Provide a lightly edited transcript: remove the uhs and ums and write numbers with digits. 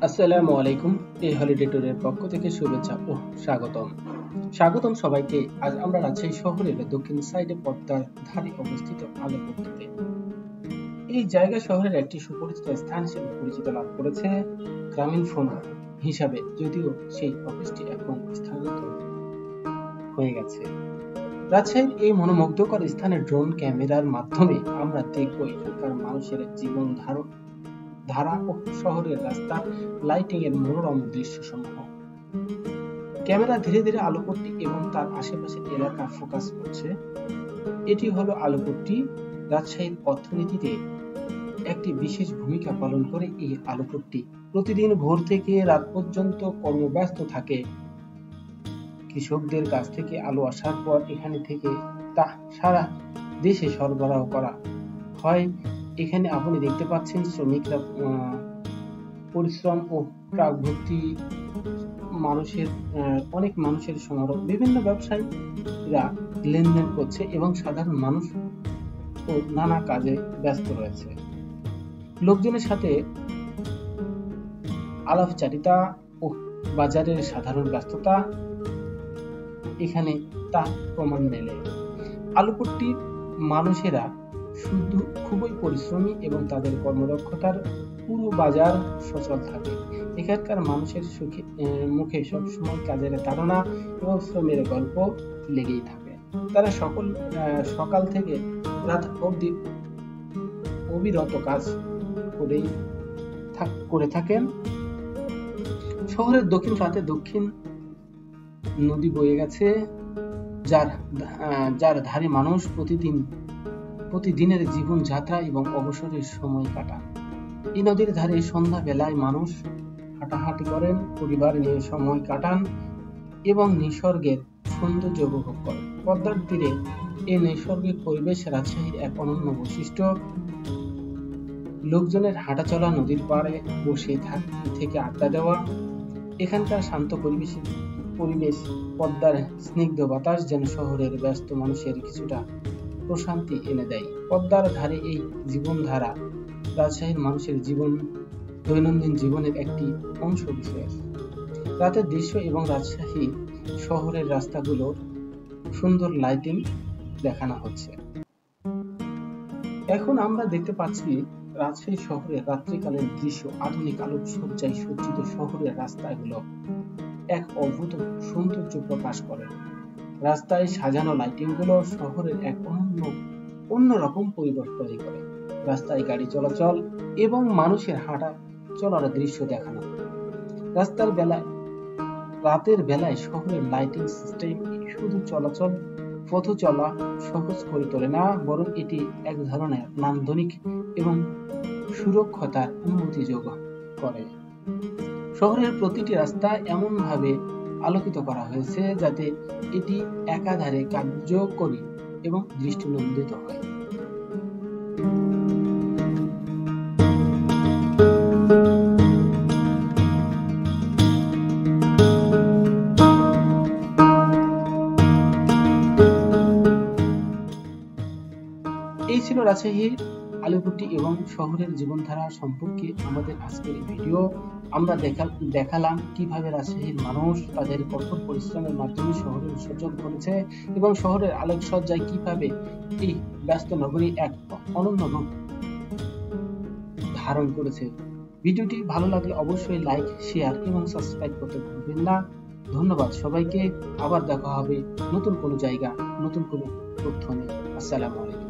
আসসালামু আলাইকুম। এই হলিডে ট্যুরের পক্ষ থেকে শুভেচ্ছা ও স্বাগতম সবাইকে। আজ আমরা রাজশাহী শহরের দক্ষিণ সাইডে পদ্মার ধারে অবস্থিত আলোকপুরটিতে। এই জায়গা শহরের একটি সুপরিচিত স্থান হিসেবে পরিচিত লাভ করেছে গ্রামীণ ফোন হিসাবে, যদিও সেই অফিসটি এখন স্থানান্তর হয়ে গেছে। রাজশাহীর এই মনোমুগ্ধকর স্থানে ড্রোন ক্যামেরার মাধ্যমে আমরা দেখব এখানকার মানুষের জীবন ধারা ও শহরের রাস্তা লাইটিং এর মনোরম দৃশ্যসমূহ। ক্যামেরা ধীরে ধীরে আলোকপট্টি এবং তার আশেপাশের এলাকা ফোকাস করছে। এটি হলো আলোকপট্টি। রাজশাহীর অর্থনীতিতে একটি বিশেষ ভূমিকা পালন করে এই আলোকপট্টি। প্রতিদিন ভোর থেকে রাত পর্যন্ত কর্মব্যস্ত থাকে। কৃষকদের কাছ থেকে আলো আসার পর এখানে থেকে তা সারা দেশে সরবরাহ করা হয়। এখানে আপনি দেখতে পাচ্ছেন শ্রমিকরা পরিশ্রম ও ট্রাক ভর্তি অনেক মানুষের সমারোহ। বিভিন্ন ব্যবসায়ীরা লেনদেন করছে এবং সাধারণ মানুষ ও নানা কাজে ব্যস্ত রয়েছে। লোকজনের সাথে আলাপচারিতা ও বাজারের সাধারণ ব্যস্ততা এখানে তা প্রমাণ মেলে। আলোকপট্টির মানুষেরা শুধু খুবই পরিশ্রমী এবং তাদের কর্মদক্ষতার পুরো বাজার সচল থাকে। এখানকার মানুষের মুখে সবসময় কাজের তাড়না এবং শ্রমের গল্প লেগেই থাকে। তারা সকাল থেকে রাত অবধি অবিরত কাজ করে থাকেন। শহরের দক্ষিণ প্রান্তে দক্ষিণ নদী বয়ে গেছে, যার ধারে মানুষ প্রতিদিনের জীবন যাত্রা এবং অবসরের সময় কাটান। এই নদীর ধারে সন্ধ্যা বেলায় মানুষ হাঁটাহাঁটি করেন, পরিবার নিয়ে সময় কাটান এবং নিসর্গের সৌন্দর্য উপভোগ করেন। পদ্মার তীরে এই নৈসর্গিক পরিবেশ রাজশাহীর এক অনন্য বৈশিষ্ট্য। লোকজনের হাঁটাচলা, নদীর পাড়ে বসে থেকে আড্ডা দেওয়া, এখানকার শান্ত পরিবেশ, পদ্মার স্নিগ্ধ বাতাস যেন শহরের ব্যস্ত মানুষের কিছুটা প্রশান্তি এনে দেয়। পদ্মার ধারে এই জীবনধারা রাজশাহীর মানুষের দৈনন্দিন জীবনের একটি অংশ বিশেষ। রাতের দৃশ্য এবং রাজশাহী শহরের রাস্তাগুলোর সুন্দর লাইটিং দেখানো হচ্ছে। এখন আমরা দেখতে পাচ্ছি রাজশাহী শহরের রাত্রিকালের দৃশ্য। আধুনিক আলোকসজ্জায় সজ্জিত শহরের রাস্তাগুলো এক অদ্ভুত সৌন্দর্য প্রকাশ করে। রাস্তায় সাজানো লাইটিং গুলো শহরের এক অন্যরকম পরিবেশ তৈরি করে। রাস্তায় গাড়ি চলাচল এবং মানুষের হাঁটা চলার দৃশ্য দেখানো। রাতের বেলায় শহরের লাইটিং সিস্টেম শুধু পথ চলা সহজ করে তোলে না, বরং এটি এক ধরনের নান্দনিক এবং সুরক্ষতার অনুমতি যোগ করে। শহরের প্রতিটি রাস্তা এমন ভাবে আলোকিত করা হয়েছে যাতে এটি একাধারে কার্যকরী এবং দৃষ্টিনন্দিত হয়। এই ছিল রাজশাহীর আলোকপট্টি এবং শহরের জীবনধারা সম্পর্কে আমাদের আজকের ভিডিও। আমরা দেখালাম কিভাবে রাজশাহীর মানুষ তাদের কঠোর পরিশ্রমের মাধ্যমে শহরের সচল করেছে এবং শহরের আলোকসজ্জায় কিভাবে এই ব্যস্ত নগরী এক অনন্য রূপ ধারণ করেছে। ভিডিওটি ভালো লাগলে অবশ্যই লাইক, শেয়ার এবং সাবস্ক্রাইব করতে ভুলবেন না। ধন্যবাদ সবাইকে। আবার দেখা হবে নতুন কোনো জায়গা, নতুন কোনো তথ্য নিয়ে। আসসালামু আলাইকুম।